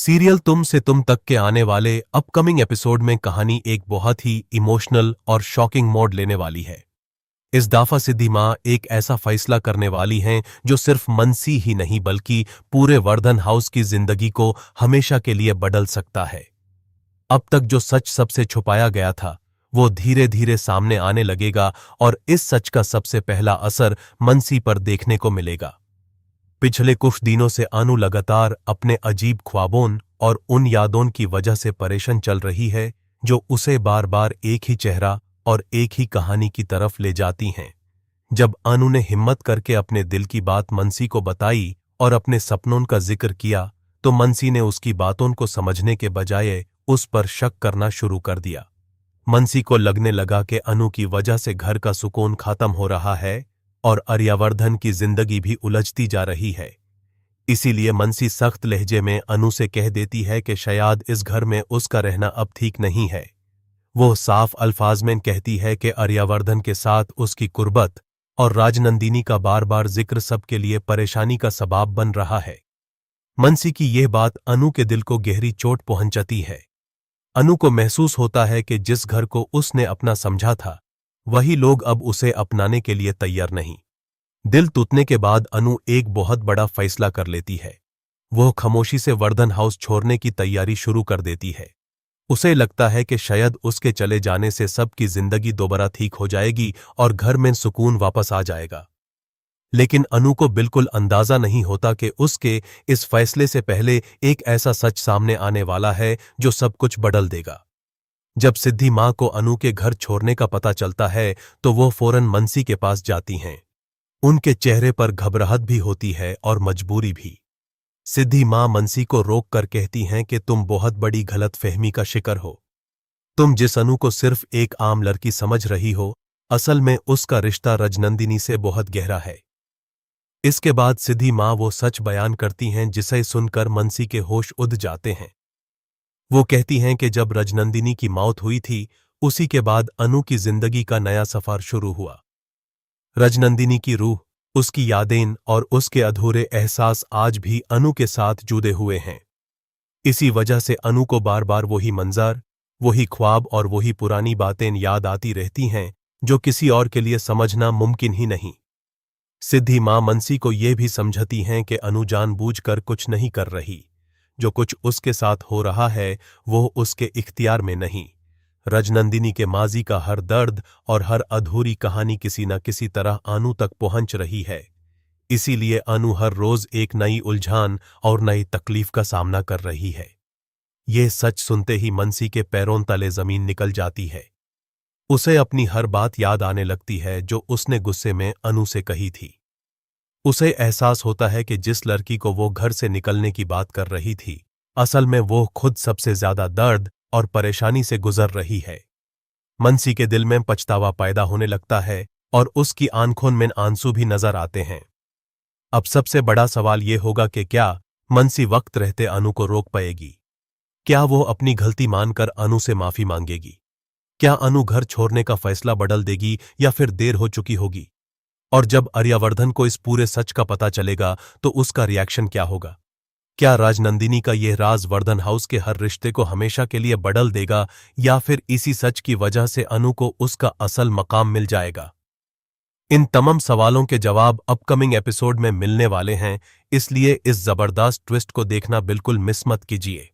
Serial तुम से तुम तक के आने वाले अपकमिंग एपिसोड में कहानी एक बहुत ही इमोशनल और शॉकिंग मोड़ लेने वाली है। इस दफा सिद्धि माँ एक ऐसा फैसला करने वाली हैं जो सिर्फ मनसी ही नहीं बल्कि पूरे वर्धन हाउस की जिंदगी को हमेशा के लिए बदल सकता है। अब तक जो सच सबसे छुपाया गया था वो धीरे धीरे सामने आने लगेगा और इस सच का सबसे पहला असर मनसी पर देखने को मिलेगा। पिछले कुछ दिनों से अनु लगातार अपने अजीब ख्वाबों और उन यादों की वजह से परेशान चल रही है जो उसे बार बार एक ही चेहरा और एक ही कहानी की तरफ ले जाती हैं। जब अनु ने हिम्मत करके अपने दिल की बात मनसी को बताई और अपने सपनों का जिक्र किया तो मनसी ने उसकी बातों को समझने के बजाय उस पर शक करना शुरू कर दिया। मनसी को लगने लगा कि अनु की वजह से घर का सुकून खत्म हो रहा है और आर्यवर्धन की जिंदगी भी उलझती जा रही है। इसीलिए मनसी सख्त लहजे में अनु से कह देती है कि शायद इस घर में उसका रहना अब ठीक नहीं है। वो साफ अल्फाज में कहती है कि आर्यवर्धन के साथ उसकी कुर्बत और राजनंदिनी का बार बार जिक्र सबके लिए परेशानी का सबब बन रहा है। मनसी की यह बात अनु के दिल को गहरी चोट पहुंचाती है। अनु को महसूस होता है कि जिस घर को उसने अपना समझा था वही लोग अब उसे अपनाने के लिए तैयार नहीं। दिल टूटने के बाद अनु एक बहुत बड़ा फैसला कर लेती है। वह खामोशी से वर्धन हाउस छोड़ने की तैयारी शुरू कर देती है। उसे लगता है कि शायद उसके चले जाने से सबकी जिंदगी दोबारा ठीक हो जाएगी और घर में सुकून वापस आ जाएगा। लेकिन अनु को बिल्कुल अंदाजा नहीं होता कि उसके इस फैसले से पहले एक ऐसा सच सामने आने वाला है जो सब कुछ बदल देगा। जब सिद्धि माँ को अनु के घर छोड़ने का पता चलता है तो वो फौरन मनसी के पास जाती हैं। उनके चेहरे पर घबराहट भी होती है और मजबूरी भी। सिद्धि माँ मनसी को रोक कर कहती हैं कि तुम बहुत बड़ी गलतफहमी का शिकार हो। तुम जिस अनु को सिर्फ एक आम लड़की समझ रही हो असल में उसका रिश्ता राजनंदिनी से बहुत गहरा है। इसके बाद सिद्धि माँ वो सच बयान करती हैं जिसे सुनकर मनसी के होश उड़ जाते हैं। वो कहती हैं कि जब राजनंदिनी की मौत हुई थी उसी के बाद अनु की जिंदगी का नया सफर शुरू हुआ। राजनंदिनी की रूह, उसकी यादें और उसके अधूरे एहसास आज भी अनु के साथ जुड़े हुए हैं। इसी वजह से अनु को बार बार वही मंजर, वही ख्वाब और वही पुरानी बातें याद आती रहती हैं जो किसी और के लिए समझना मुमकिन ही नहीं। सिद्धि माँ मनसी को यह भी समझती हैं कि अनु जानबूझकर कुछ नहीं कर रही। जो कुछ उसके साथ हो रहा है वो उसके इख्तियार में नहीं। राजनंदिनी के माजी का हर दर्द और हर अधूरी कहानी किसी न किसी तरह अनु तक पहुंच रही है। इसीलिए अनु हर रोज एक नई उलझान और नई तकलीफ का सामना कर रही है। यह सच सुनते ही मनसी के पैरों तले जमीन निकल जाती है। उसे अपनी हर बात याद आने लगती है जो उसने गुस्से में अनु से कही थी। उसे एहसास होता है कि जिस लड़की को वो घर से निकलने की बात कर रही थी असल में वो खुद सबसे ज्यादा दर्द और परेशानी से गुजर रही है। मनसी के दिल में पछतावा पैदा होने लगता है और उसकी आंखों में आंसू भी नजर आते हैं। अब सबसे बड़ा सवाल ये होगा कि क्या मनसी वक्त रहते अनु को रोक पाएगी? क्या वो अपनी गलती मानकर अनु से माफी मांगेगी? क्या अनु घर छोड़ने का फैसला बदल देगी या फिर देर हो चुकी होगी? और जब आर्यवर्धन को इस पूरे सच का पता चलेगा तो उसका रिएक्शन क्या होगा? क्या राजनंदिनी का यह राज वर्धन हाउस के हर रिश्ते को हमेशा के लिए बदल देगा या फिर इसी सच की वजह से अनु को उसका असल मकाम मिल जाएगा? इन तमाम सवालों के जवाब अपकमिंग एपिसोड में मिलने वाले हैं, इसलिए इस जबरदस्त ट्विस्ट को देखना बिल्कुल मिस मत कीजिए।